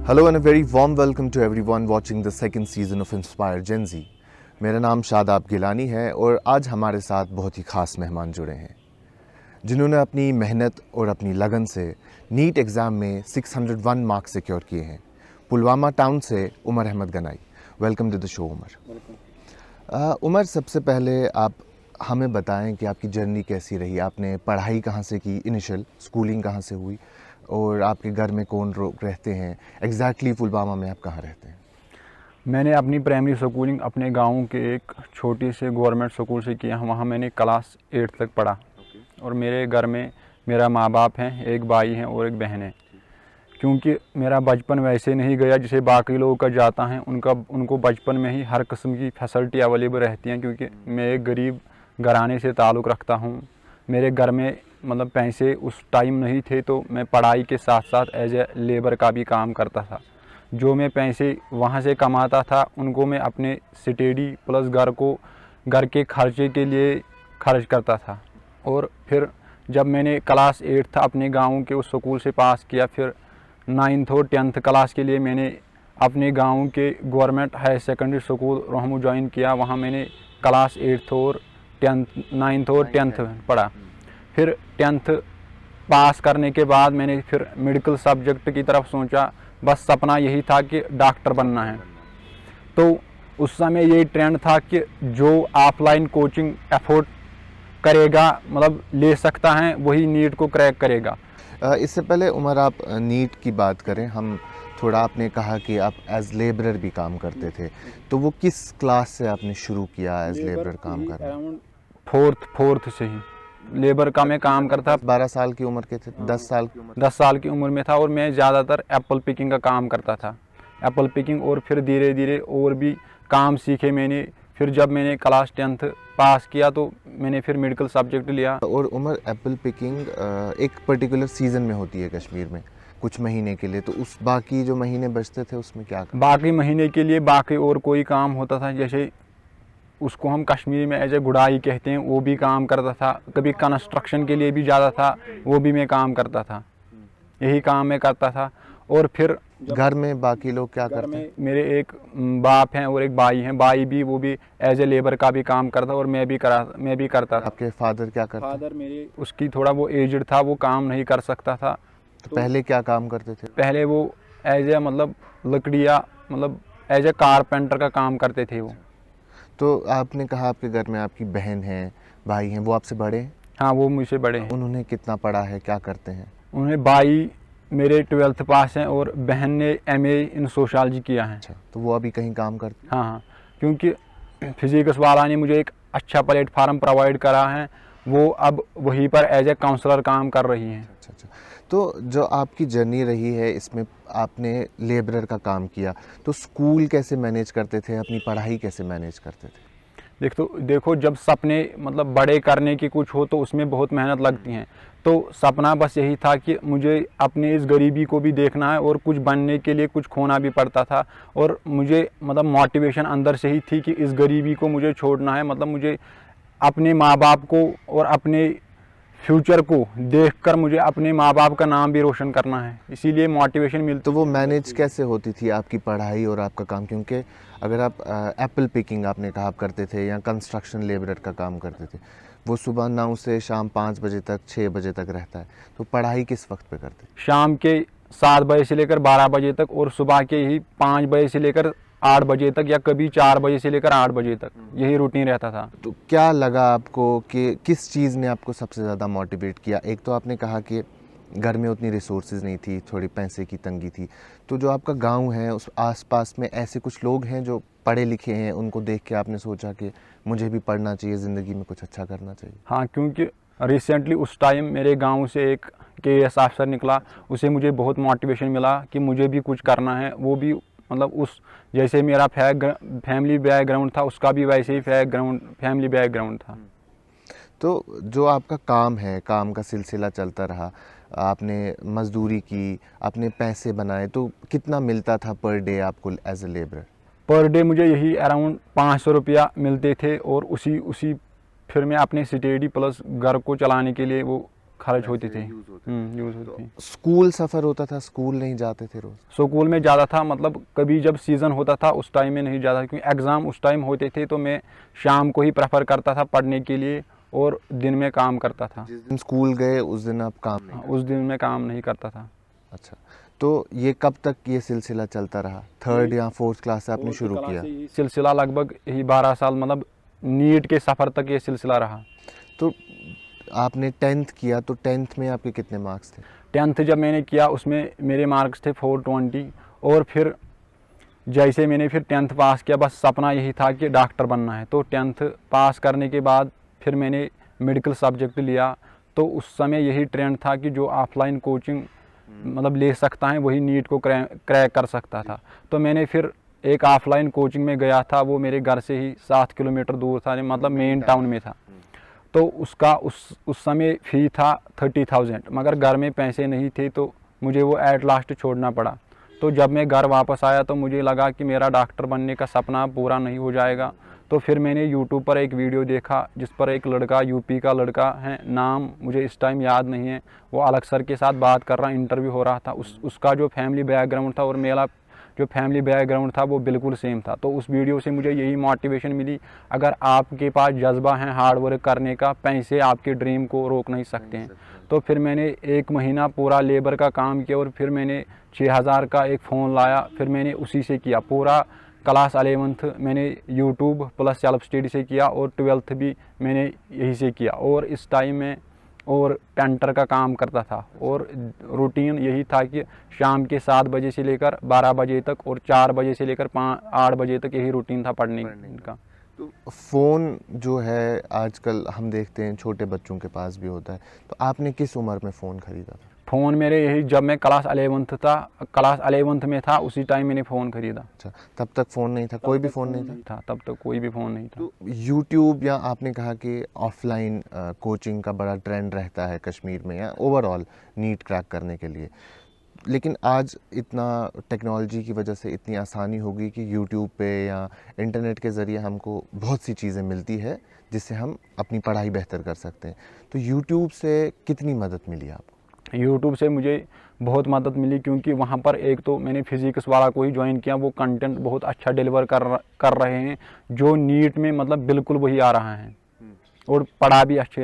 Hello and a very warm welcome to everyone watching the second season of Inspire Gen Z. मेरा नाम शादाब गिलानी है और आज हमारे साथ बहुत ही ख़ास मेहमान जुड़े हैं जिन्होंने अपनी मेहनत और अपनी लगन से नीट एग्ज़ाम में 601 मार्क्स सिक्योर किए हैं। पुलवामा टाउन से Umar Ahmad Ganai. Welcome to the show Umar. Umar, सबसे पहले आप हमें बताएं कि आपकी जर्नी कैसी रही। आपने पढ़ाई कहाँ से की, इनिशियल स्कूलिंग कहाँ से हुई और आपके घर में कौन लोग रहते हैं, एग्जैक्टली पुलवामा में आप कहाँ रहते हैं? मैंने अपनी प्राइमरी स्कूलिंग अपने गांव के एक छोटी से गवर्नमेंट स्कूल से किया। वहाँ मैंने क्लास 8 तक पढ़ा। और मेरे घर में मेरा माँ बाप हैं, एक भाई हैं और एक बहन है। क्योंकि मेरा बचपन वैसे नहीं गया जैसे बाकी लोगों का जाता है, उनको बचपन में ही हर किस्म की फैसिलिटी अवेलेबल रहती हैं। क्योंकि मैं एक गरीब घराने से ताल्लुक़ रखता हूँ। मेरे घर में मतलब पैसे उस टाइम नहीं थे, तो मैं पढ़ाई के साथ साथ एज ए लेबर का भी काम करता था। जो मैं पैसे वहाँ से कमाता था उनको मैं अपने स्टडी प्लस घर के खर्चे के लिए खर्च करता था। और फिर जब मैंने क्लास 8 था अपने गांव के उस स्कूल से पास किया, फिर 9th और 10th क्लास के लिए मैंने अपने गांव के government higher secondary school Rohmu join किया। वहाँ मैंने क्लास 8th और 9th और 10th पढ़ा। फिर 10th पास करने के बाद मैंने फिर मेडिकल सब्जेक्ट की तरफ सोचा। बस सपना यही था कि डॉक्टर बनना है। तो उस समय ये ट्रेंड था कि जो ऑफलाइन कोचिंग अफोर्ड करेगा, मतलब ले सकता है, वही नीट को क्रैक करेगा। इससे पहले उमर, आप नीट की बात करें, हम थोड़ा, आपने कहा कि आप एज लेबरर भी काम करते थे, तो वो किस क्लास से आपने शुरू किया एज लेबरर काम करना? अराउंड फोर्थ से ही लेबर का मैं काम करता। 12 साल की उम्र के थे? 10 साल की उम्र? 10 साल की उम्र में था और मैं ज़्यादातर एप्पल पिकिंग का काम करता था। एप्पल पिकिंग, और फिर धीरे धीरे और भी काम सीखे मैंने। फिर जब मैंने क्लास 10th पास किया तो मैंने फिर मेडिकल सब्जेक्ट लिया। और उमर, एप्पल पिकिंग एक पर्टिकुलर सीज़न में होती है कश्मीर में, कुछ महीने के लिए, तो उस बाकी जो महीने बचते थे उसमें क्या करते? बाकी महीने के लिए बाकी और कोई काम होता था, जैसे उसको हम कश्मीरी में एज ए गुड़ाई कहते हैं, वो भी काम करता था। कभी कंस्ट्रक्शन के लिए भी ज़्यादा था, वो भी मैं काम करता था। यही काम मैं करता था। और फिर घर में बाकी लोग क्या करते हैं? मेरे एक बाप हैं और एक भाई हैं। भाई भी, वो भी एज ए लेबर का भी काम करता और मैं भी करता था। आपके फादर क्या करते? फादर मेरे, उसकी थोड़ा वो एजड था, वो काम नहीं कर सकता था। तो पहले क्या काम करते थे? पहले वो एज ए मतलब लकड़ियाँ, मतलब एज ए कारपेंटर का काम करते थे वो। तो आपने कहा आपके घर में आपकी बहन है, भाई हैं, वो आपसे बड़े हैं? हाँ, वो मुझसे बड़े हैं। उन्होंने कितना पढ़ा है, क्या करते हैं? उन्हें भाई मेरे 12th पास हैं और बहन ने MA इन सोशलॉजी किया है। अच्छा, तो वो अभी कहीं काम करते? हाँ, क्योंकि फिजिक्स वाला ने मुझे एक अच्छा प्लेटफार्म प्रोवाइड करा है। वो अब वहीं पर एज ए काउंसलर काम कर रही हैं। अच्छा। तो जो आपकी जर्नी रही है इसमें आपने लेबरर का काम किया, तो स्कूल कैसे मैनेज करते थे, अपनी पढ़ाई कैसे मैनेज करते थे? देखो, जब सपने मतलब बड़े करने की कुछ हो तो उसमें बहुत मेहनत लगती हैं। तो सपना बस यही था कि मुझे अपने इस गरीबी को भी देखना है और कुछ बनने के लिए कुछ खोना भी पड़ता था। और मुझे मतलब मोटिवेशन अंदर से ही थी कि इस गरीबी को मुझे छोड़ना है। मतलब मुझे अपने माँ बाप को और अपने फ्यूचर को देखकर मुझे अपने माँ बाप का नाम भी रोशन करना है, इसीलिए मोटिवेशन मिलती। तो वो मैनेज कैसे होती थी आपकी पढ़ाई और आपका काम? क्योंकि अगर आप एप्पल पिकिंग आपने कहा आप करते थे, या कंस्ट्रक्शन लेबरर का काम करते थे, वो सुबह 9 से शाम 5 बजे तक, 6 बजे तक रहता है, तो पढ़ाई किस वक्त पे करते? शाम के 7 बजे से लेकर 12 बजे तक, और सुबह के ही 5 बजे से लेकर 8 बजे तक, या कभी 4 बजे से लेकर 8 बजे तक, यही रूटीन रहता था। तो क्या लगा आपको कि किस चीज़ ने आपको सबसे ज़्यादा मोटिवेट किया? एक तो आपने कहा कि घर में उतनी रिसोर्सेज नहीं थी, थोड़ी पैसे की तंगी थी, तो जो आपका गांव है उस आसपास में ऐसे कुछ लोग हैं जो पढ़े लिखे हैं, उनको देख के आपने सोचा कि मुझे भी पढ़ना चाहिए, ज़िंदगी में कुछ अच्छा करना चाहिए? हाँ, क्योंकि रिसेंटली उस टाइम मेरे गांव से एक KS ऑफिसर निकला, उसे मुझे बहुत मोटिवेशन मिला कि मुझे भी कुछ करना है। वो भी मतलब उस जैसे मेरा फैमिली बैकग्राउंड था, उसका भी वैसे ही फैमिली बैकग्राउंड था। तो जो आपका काम है, काम का सिलसिला चलता रहा, आपने मज़दूरी की, आपने पैसे बनाए, तो कितना मिलता था पर डे आपको as a labourer? Per day मुझे यही अराउंड 500 रुपया मिलते थे। और उसी फिर मैं अपने स्टडी प्लस घर को चलाने के लिए वो खर्च होती थी। यूज़ होते यूज़ होती थी। स्कूल सफ़र होता था, स्कूल नहीं जाते थे रोज़? स्कूल में ज़्यादा था, मतलब कभी जब सीज़न होता था उस टाइम में नहीं जाता था, क्योंकि एग्ज़ाम उस टाइम होते थे, तो मैं शाम को ही प्रेफर करता था पढ़ने के लिए और दिन में काम करता था। जिस दिन स्कूल गए उस दिन आप काम नहीं उस दिन मैं काम नहीं करता था। अच्छा, तो ये कब तक ये सिलसिला चलता रहा? थर्ड या फोर्थ क्लास से आपने शुरू किया? सिलसिला लगभग यही 12 साल, मतलब नीट के सफ़र तक ये सिलसिला रहा। तो आपने 10th किया, तो 10th में आपके कितने मार्क्स थे? 10th जब मैंने किया उसमें मेरे मार्क्स थे 420, और फिर जैसे मैंने फिर 10th पास किया, बस सपना यही था कि डॉक्टर बनना है। तो 10th पास करने के बाद फिर मैंने मेडिकल सब्जेक्ट लिया। तो उस समय यही ट्रेंड था कि जो ऑफलाइन कोचिंग मतलब ले सकता है वही नीट को क्रैक कर सकता था। तो मैंने फिर एक ऑफलाइन कोचिंग में गया था, वो मेरे घर से ही 7 किलोमीटर दूर था, मतलब मेन टाउन में था। तो उसका उस समय फ़ी था 30,000, मगर घर में पैसे नहीं थे, तो मुझे वो एट लास्ट छोड़ना पड़ा। तो जब मैं घर वापस आया तो मुझे लगा कि मेरा डॉक्टर बनने का सपना पूरा नहीं हो जाएगा। तो फिर मैंने यूट्यूब पर एक वीडियो देखा जिस पर एक लड़का, यूपी का लड़का है, नाम मुझे इस टाइम याद नहीं है, वो अलग सर के साथ बात कर रहा, इंटरव्यू हो रहा था। उसका जो फैमिली बैकग्राउंड था और मेरा जो फैमिली बैकग्राउंड था वो बिल्कुल सेम था। तो उस वीडियो से मुझे यही मोटिवेशन मिली, अगर आपके पास जज्बा है हार्ड वर्क करने का, पैसे आपके ड्रीम को रोक नहीं सकते हैं। तो फिर मैंने 1 महीना पूरा लेबर का काम किया और फिर मैंने 6,000 का एक फ़ोन लाया, फिर मैंने उसी से किया। पूरा क्लास 11th मैंने यूट्यूब प्लस सेल्फ स्टडी से किया और 12th भी मैंने यही से किया। और इस टाइम में और पेंटर का काम करता था, और रूटीन यही था कि शाम के 7 बजे से लेकर 12 बजे तक और 4 बजे से लेकर 8 बजे तक यही रूटीन था पढ़ने का। तो फ़ोन जो है आजकल हम देखते हैं छोटे बच्चों के पास भी होता है, तो आपने किस उम्र में फ़ोन ख़रीदा था? फ़ोन मेरे यही जब मैं क्लास 11th में था उसी टाइम मैंने फ़ोन ख़रीदा। अच्छा, तब तक फ़ोन नहीं था, कोई भी फ़ोन नहीं था? तब तक कोई भी फ़ोन नहीं था। तो यूट्यूब या आपने कहा कि ऑफलाइन कोचिंग का बड़ा ट्रेंड रहता है कश्मीर में या ओवरऑल नीट क्रैक करने के लिए, लेकिन आज इतना टेक्नोलॉजी की वजह से इतनी आसानी हो गई कि यूट्यूब पे या इंटरनेट के ज़रिए हमको बहुत सी चीज़ें मिलती है जिससे हम अपनी पढ़ाई बेहतर कर सकते हैं। तो यूट्यूब से कितनी मदद मिली आपको? यूट्यूब से मुझे बहुत मदद मिली, क्योंकि वहाँ पर एक तो मैंने फिज़िक्स वाला को ही ज्वाइन किया, वो कंटेंट बहुत अच्छा डिलीवर कर रहे हैं, जो नीट में मतलब बिल्कुल वही आ रहा है, और पढ़ा भी अच्छा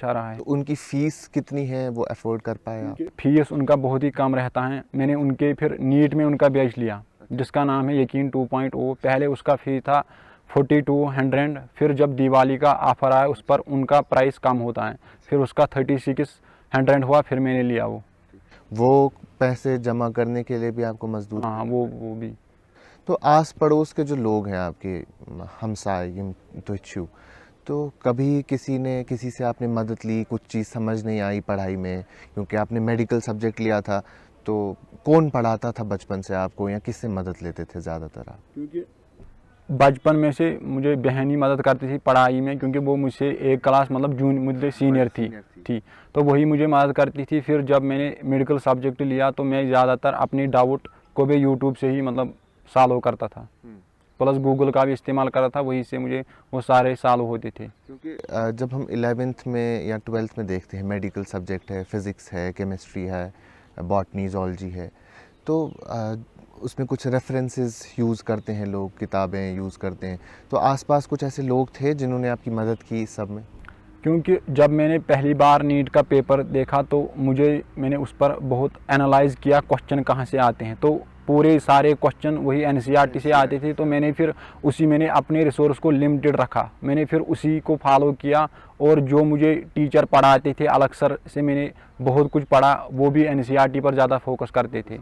रहा है। तो उनकी फ़ीस कितनी है, वो अफोर्ड कर पाए आप? फीस उनका बहुत ही कम रहता है। मैंने उनके फिर नीट में उनका बैच लिया जिसका नाम है यकीन 2.0। पहले उसका फ़ी था 4200, फिर जब दिवाली का ऑफ़र आया उस पर उनका प्राइस कम होता है, फिर उसका 3600 हुआ, फिर मैंने लिया वो पैसे जमा करने के लिए भी आपको मजदूर? हाँ, वो भी। तो आस पड़ोस के जो लोग हैं आपके, हमसाय यम तुच्छू, तो कभी किसी ने किसी से आपने मदद ली, कुछ चीज़ समझ नहीं आई पढ़ाई में, क्योंकि आपने मेडिकल सब्जेक्ट लिया था, तो कौन पढ़ाता था बचपन से आपको या किससे मदद लेते थे ज़्यादातर आप? क्योंकि बचपन में से मुझे बहन ही मदद करती थी पढ़ाई में, क्योंकि वो मुझसे एक क्लास मतलब मुझसे सीनियर थी, तो वही मुझे मदद करती थी। फिर जब मैंने मेडिकल सब्जेक्ट लिया तो मैं ज़्यादातर अपनी डाउट को भी यूट्यूब से ही मतलब सॉल्व करता था, प्लस गूगल का भी इस्तेमाल करता था, वही से मुझे वो सारे सॉल्व होते थे। क्योंकि जब हम 11th में या 12th में देखते हैं मेडिकल सब्जेक्ट है, फिज़िक्स है, केमिस्ट्री है, बॉटनी, ज़ूलॉजी है, तो उसमें कुछ रेफरेंसेस यूज़ करते हैं लोग, किताबें यूज़ करते हैं, तो आसपास कुछ ऐसे लोग थे जिन्होंने आपकी मदद की इस सब में? क्योंकि जब मैंने पहली बार नीट का पेपर देखा तो मैंने उस पर बहुत एनालाइज़ किया क्वेश्चन कहाँ से आते हैं, तो पूरे सारे क्वेश्चन वही एनसीईआरटी से आते थे। तो मैंने अपने रिसोर्स को लिमिटेड रखा, मैंने फिर उसी को फॉलो किया, और जो मुझे टीचर पढ़ाते थे अलग सर से मैंने बहुत कुछ पढ़ा, वो भी एनसीईआरटी पर ज़्यादा फोकस करते थे।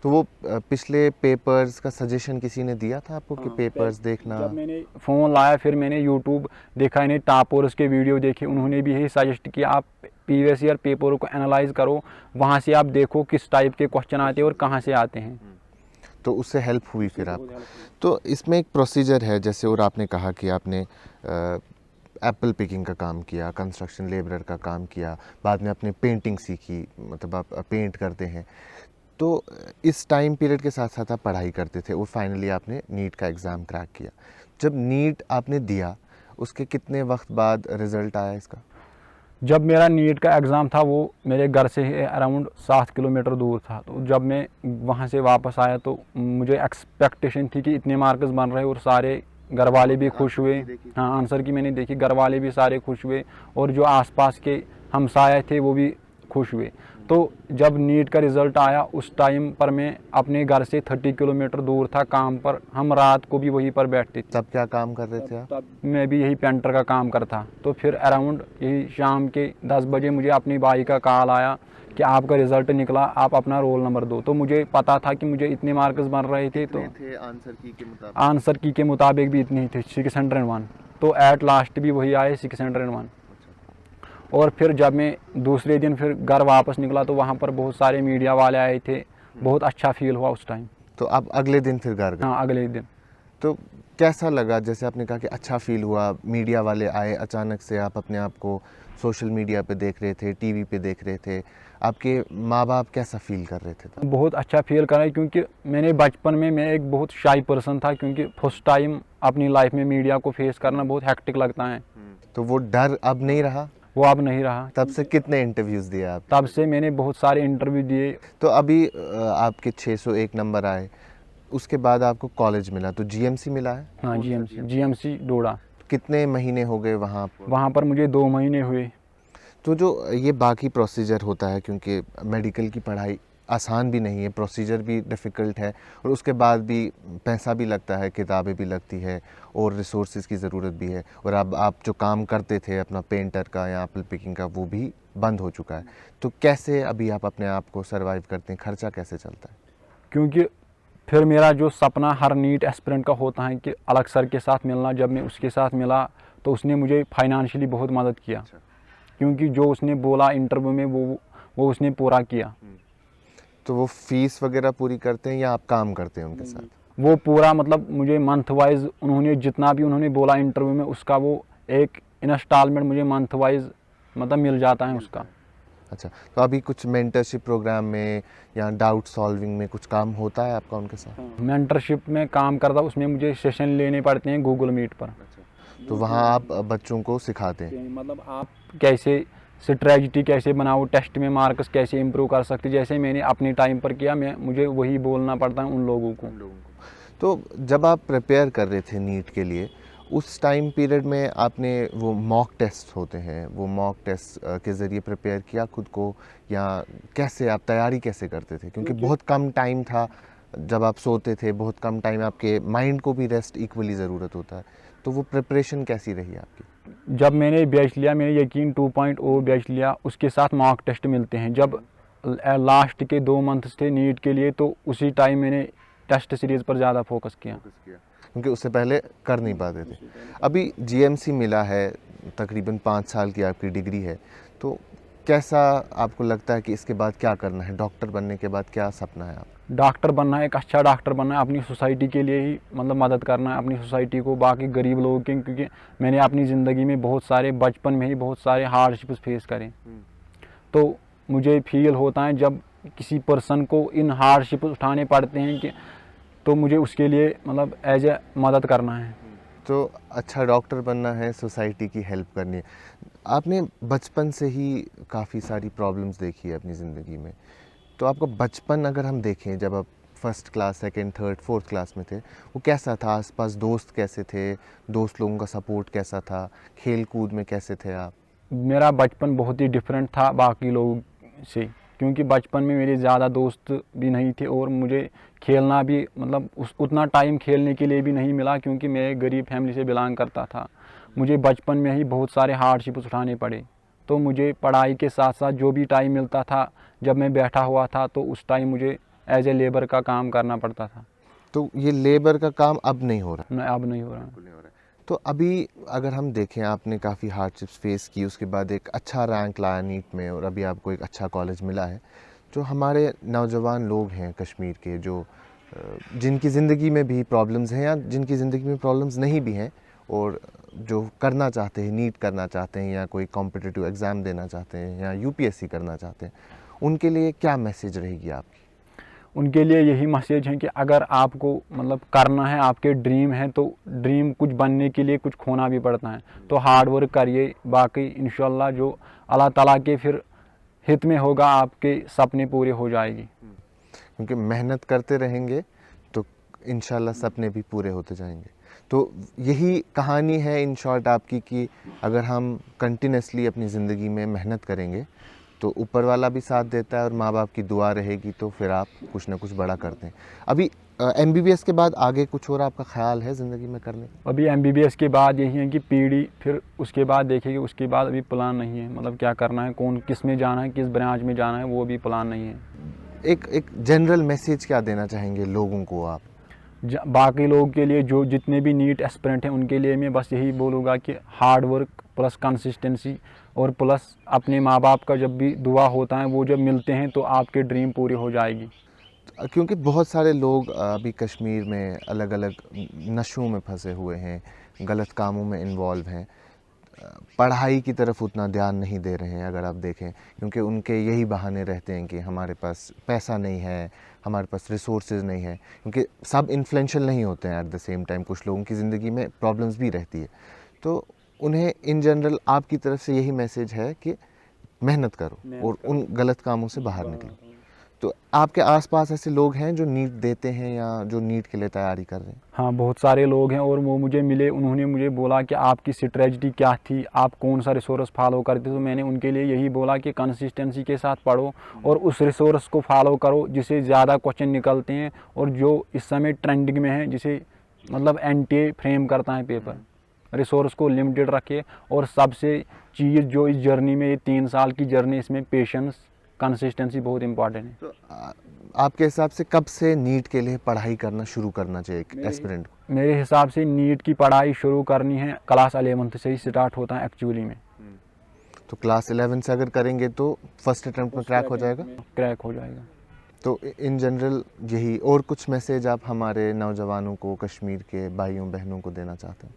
तो वो पिछले पेपर्स का सजेशन किसी ने दिया था आपको कि पेपर्स देखना? जब मैंने फ़ोन लाया फिर मैंने यूट्यूब देखा, इन्हें टॉपर्स के वीडियो देखे, उन्होंने भी यही सजेस्ट किया आप प्रीवियस ईयर पेपरों को एनालाइज करो, वहाँ से आप देखो किस टाइप के क्वेश्चन आते हैं और कहाँ से आते हैं। तो उससे हेल्प हुई फिर आप? तो इसमें एक प्रोसीजर है जैसे, और आपने कहा कि आपने एप्पल पिकिंग का काम किया, कंस्ट्रक्शन लेबरर का काम किया, बाद में आपने पेंटिंग सीखी, मतलब आप पेंट करते हैं, तो इस टाइम पीरियड के साथ साथ आप पढ़ाई करते थे और फाइनली आपने नीट का एग्ज़ाम क्रैक किया। जब नीट आपने दिया उसके कितने वक्त बाद रिज़ल्ट आया इसका? जब मेरा नीट का एग्ज़ाम था वो मेरे घर से अराउंड 7 किलोमीटर दूर था। तो जब मैं वहाँ से वापस आया तो मुझे एक्सपेक्टेशन थी कि इतने मार्क्स बन रहे और सारे घर वाले भी खुश हुए। हाँ, आंसर की मैंने देखी, घर वाले भी सारे खुश हुए और जो आसपास के हमसाए थे वो भी खुश हुए। तो जब नीट का रिज़ल्ट आया उस टाइम पर मैं अपने घर से 30 किलोमीटर दूर था काम पर। हम रात को भी वहीं पर बैठते थे। तब क्या काम कर रहे थे आप? तब मैं भी यही पेंटर का काम करता। तो फिर अराउंड यही शाम के 10 बजे मुझे अपनी भाई का कॉल आया कि आपका रिज़ल्ट निकला, आप अपना रोल नंबर दो। तो मुझे पता था कि मुझे इतने मार्क्स बन रहे थे। तो आंसर की के मुताबिक भी इतनी ही थे, 601। तो एट लास्ट भी वही आए 601। और फिर जब मैं दूसरे दिन फिर घर वापस निकला तो वहाँ पर बहुत सारे मीडिया वाले आए थे। बहुत अच्छा फील हुआ उस टाइम। तो आप अगले दिन फिर घर गए? हाँ, अगले दिन। तो कैसा लगा? जैसे आपने कहा कि अच्छा फील हुआ, मीडिया वाले आए, अचानक से आप अपने आप को सोशल मीडिया पे देख रहे थे, टीवी पे देख रहे थे, आपके माँ बाप कैसा फील कर रहे थे तब? बहुत अच्छा फील करा है क्योंकि मैंने बचपन में मैं एक बहुत शाई पर्सन था, क्योंकि फर्स्ट टाइम अपनी लाइफ में मीडिया को फेस करना बहुत हेक्टिक लगता है। तो वो डर अब नहीं रहा? वो अब नहीं रहा। तब से कितने इंटरव्यूज़ दिए आप? तब से मैंने बहुत सारे इंटरव्यू दिए। तो अभी आपके 601 नंबर आए, उसके बाद आपको कॉलेज मिला, तो जीएमसी मिला है? हाँ, जीएमसी डोडा। कितने महीने हो गए वहाँ पर? वहाँ पर मुझे 2 महीने हुए। तो जो ये बाकी प्रोसीजर होता है, क्योंकि मेडिकल की पढ़ाई आसान भी नहीं है, प्रोसीजर भी डिफ़िकल्ट है और उसके बाद भी पैसा भी लगता है, किताबें भी लगती है और रिसोर्सेज की ज़रूरत भी है। और अब आप जो काम करते थे अपना पेंटर का या एप्पल पिकिंग का, वो भी बंद हो चुका है। तो कैसे अभी आप अपने आप को सर्वाइव करते हैं? खर्चा कैसे चलता है? क्योंकि फिर मेरा जो सपना हर नीट एस्पिरेंट का होता है कि अलग सर के साथ मिलना, जब मैं उसके साथ मिला तो उसने मुझे फाइनेंशियली बहुत मदद किया। क्योंकि जो उसने बोला इंटरव्यू में वो उसने पूरा किया। तो वो फीस वगैरह पूरी करते हैं या आप काम करते हैं उनके साथ? वो पूरा मतलब मुझे मंथ वाइज उन्होंने जितना भी उन्होंने बोला इंटरव्यू में उसका वो एक इंस्टॉलमेंट मुझे मंथ वाइज मतलब मिल जाता है उसका। अच्छा, तो अभी कुछ मेंटरशिप प्रोग्राम में या डाउट सॉल्विंग में कुछ काम होता है आपका उनके साथ? मेंटरशिप में काम करता, उसमें मुझे सेशन लेने पड़ते हैं गूगल मीट पर। तो वहाँ आप बच्चों को सिखाते हैं? मतलब आप कैसे स्ट्रेटजी कैसे बनाओ, टेस्ट में मार्क्स कैसे इम्प्रूव कर सकते, जैसे मैंने अपने टाइम पर किया, मुझे वही बोलना पड़ता है उन लोगों को। तो जब आप प्रिपेयर कर रहे थे नीट के लिए, उस टाइम पीरियड में आपने वो मॉक टेस्ट होते हैं, वो मॉक टेस्ट के ज़रिए प्रिपेयर किया खुद को, या कैसे आप तैयारी कैसे करते थे? क्योंकि बहुत कम टाइम था जब आप सोते थे, बहुत कम टाइम, आपके माइंड को भी रेस्ट इक्वली ज़रूरत होता है। तो वो प्रिपरेशन कैसी रही आपकी? जब मैंने बैच लिया, मैंने यकीन 2.0 बैच लिया, उसके साथ मॉक टेस्ट मिलते हैं। जब लास्ट के 2 मंथ्स थे नीट के लिए तो उसी टाइम मैंने टेस्ट सीरीज़ पर ज़्यादा फोकस किया। क्योंकि उससे पहले कर नहीं पाते थे। अभी जीएमसी मिला है, तकरीबन 5 साल की आपकी डिग्री है, तो कैसा आपको लगता है कि इसके बाद क्या करना है? डॉक्टर बनने के बाद क्या सपना है आपका? डॉक्टर बनना है, एक अच्छा डॉक्टर बनना है, अपनी सोसाइटी के लिए ही मतलब मदद करना है, अपनी सोसाइटी को, बाकी गरीब लोगों के। क्योंकि मैंने अपनी ज़िंदगी में बहुत सारे बचपन में ही बहुत सारे हार्डशिप्स फेस करें। तो मुझे फील होता है जब किसी पर्सन को इन हार्डशिप्स उठाने पड़ते हैं कि तो मुझे उसके लिए मतलब एज ए मदद करना है। तो अच्छा डॉक्टर बनना है, सोसाइटी की हेल्प करनी है। आपने बचपन से ही काफ़ी सारी प्रॉब्लम्स देखी है अपनी ज़िंदगी में, तो आपका बचपन अगर हम देखें, जब आप first class, second, third, fourth class में थे, वो कैसा था? आसपास दोस्त कैसे थे? दोस्त लोगों का सपोर्ट कैसा था? खेल कूद में कैसे थे आप? मेरा बचपन बहुत ही डिफरेंट था बाकी लोगों से, क्योंकि बचपन में मेरे ज़्यादा दोस्त भी नहीं थे और मुझे खेलना भी मतलब उतना टाइम खेलने के लिए भी नहीं मिला, क्योंकि मैं एक गरीब फैमिली से बिलोंग करता था। मुझे बचपन में ही बहुत सारे हार्डशिप्स उठाने पड़े। तो मुझे पढ़ाई के साथ साथ जो भी टाइम मिलता था, जब मैं बैठा हुआ था तो उस टाइम मुझे एज ए लेबर का काम करना पड़ता था। तो ये लेबर का काम अब नहीं हो रहा? अब नहीं हो रहा। तो अभी अगर हम देखें, आपने काफ़ी हार्डशिप्स फेस की, उसके बाद एक अच्छा रैंक लाया नीट में और अभी आपको एक अच्छा कॉलेज मिला है। जो हमारे नौजवान लोग हैं कश्मीर के, जो जिनकी ज़िंदगी में भी प्रॉब्लम्स हैं या जिनकी ज़िंदगी में प्रॉब्लम्स नहीं भी हैं, और जो करना चाहते हैं, नीट करना चाहते हैं या कोई कॉम्पिटिटिव एग्ज़ाम देना चाहते हैं या यूपीएससी करना चाहते हैं, उनके लिए क्या मैसेज रहेगी आपकी? उनके लिए यही मैसेज है कि अगर आपको मतलब करना है, आपके ड्रीम है, तो ड्रीम कुछ बनने के लिए कुछ खोना भी पड़ता है। तो हार्ड वर्क करिए, बाकी इंशाल्लाह जो अल्लाह ताला के फिर हित में होगा, आपके सपने पूरे हो जाएगी। क्योंकि मेहनत करते रहेंगे तो इंशाल्लाह सपने भी पूरे होते जाएंगे। तो यही कहानी है इन शॉर्ट आपकी कि अगर हम कंटिन्यूसली अपनी ज़िंदगी में मेहनत करेंगे तो ऊपर वाला भी साथ देता है और माँ बाप की दुआ रहेगी तो फिर आप कुछ ना कुछ बड़ा करते हैं। अभी MBBS के बाद आगे कुछ और आपका ख्याल है ज़िंदगी में करने का? अभी MBBS के बाद यही है कि पीढ़ी फिर उसके बाद देखेगी, उसके बाद अभी प्लान नहीं है, मतलब क्या करना है, कौन किस में जाना है, किस ब्रांच में जाना है, वो भी प्लान नहीं है। एक जनरल मैसेज क्या देना चाहेंगे लोगों को आप? बाकी लोगों के लिए जो जितने भी नीट एस्पिरेंट हैं उनके लिए मैं बस यही बोलूँगा कि हार्ड वर्क प्लस कंसिस्टेंसी और प्लस अपने माँ बाप का जब भी दुआ होता है वो जब मिलते हैं तो आपके ड्रीम पूरी हो जाएगी। क्योंकि बहुत सारे लोग अभी कश्मीर में अलग अलग नशों में फंसे हुए हैं, गलत कामों में इन्वॉल्व हैं, पढ़ाई की तरफ उतना ध्यान नहीं दे रहे हैं अगर आप देखें, क्योंकि उनके यही बहाने रहते हैं कि हमारे पास पैसा नहीं है, हमारे पास रिसोर्सेज नहीं है, क्योंकि सब इन्फ्लुएंशियल नहीं होते हैं एट द सेम टाइम, कुछ लोगों की ज़िंदगी में प्रॉब्लम्स भी रहती है। तो उन्हें इन जनरल आपकी तरफ से यही मैसेज है कि मेहनत करो और उन गलत कामों से बाहर निकलो। तो आपके आसपास ऐसे लोग हैं जो नीट देते हैं या जो नीट के लिए तैयारी कर रहे हैं? हाँ, बहुत सारे लोग हैं और वो मुझे मिले, उन्होंने मुझे बोला कि आपकी स्ट्रेटजी क्या थी, आप कौन सा रिसोर्स फॉलो करते, तो मैंने उनके लिए यही बोला कि कंसिस्टेंसी के साथ पढ़ो और उस रिसोर्स को फॉलो करो जिसे ज़्यादा क्वेश्चन निकलते हैं और जो इस समय ट्रेंडिंग में है, जिसे मतलब NTA फ्रेम करता है पेपर। रिसोर्स को लिमिटेड रखे और सबसे चीज़ जो इस जर्नी में, ये 3 साल की जर्नी, इसमें पेशेंस कंसिस्टेंसी बहुत इंपॉर्टेंट है। तो आपके हिसाब से कब से नीट के लिए पढ़ाई करना शुरू करना चाहिए एक एस्पिरेंट को? मेरे हिसाब से नीट की पढ़ाई शुरू करनी है क्लास 11th से ही स्टार्ट होता है एक्चुअली में। तो क्लास 11 से अगर करेंगे तो फर्स्ट अटेम्प्ट में क्रैक हो जाएगा? क्रैक हो जाएगा। तो इन जनरल यही, और कुछ मैसेज आप हमारे नौजवानों को, कश्मीर के भाइयों बहनों को देना चाहते हैं?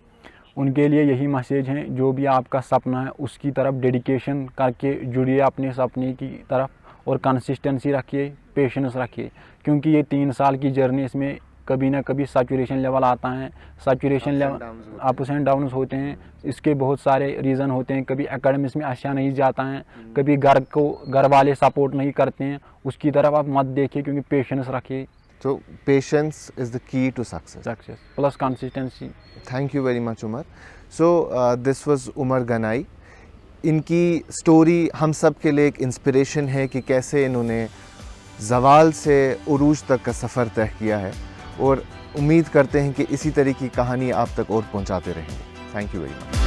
उनके लिए यही मैसेज है, जो भी आपका सपना है उसकी तरफ डेडिकेशन करके जुड़िए अपने सपने की तरफ और कंसिस्टेंसी रखिए, पेशेंस रखिए, क्योंकि ये 3 साल की जर्नी, इसमें कभी ना कभी सैचुरेशन लेवल आता है, saturation level ups and downs होते हैं, इसके बहुत सारे रीज़न होते हैं। कभी एकेडमिक्स में अच्छा नहीं जाता है, कभी घर वाले सपोर्ट नहीं करते हैं, उसकी तरफ आप मत देखिए, क्योंकि पेशेंस रखिए। So patience is the key to success. Success plus consistency. Thank you very much, Umar. So this was Umar Ganai. इनकी स्टोरी हम सब के लिए एक इंस्पिरेशन है कि कैसे इन्होंने ज़वाल से उरूज तक का सफ़र तय किया है, और उम्मीद करते हैं कि इसी तरह की कहानी आप तक और पहुंचाते रहेंगे। Thank you very much.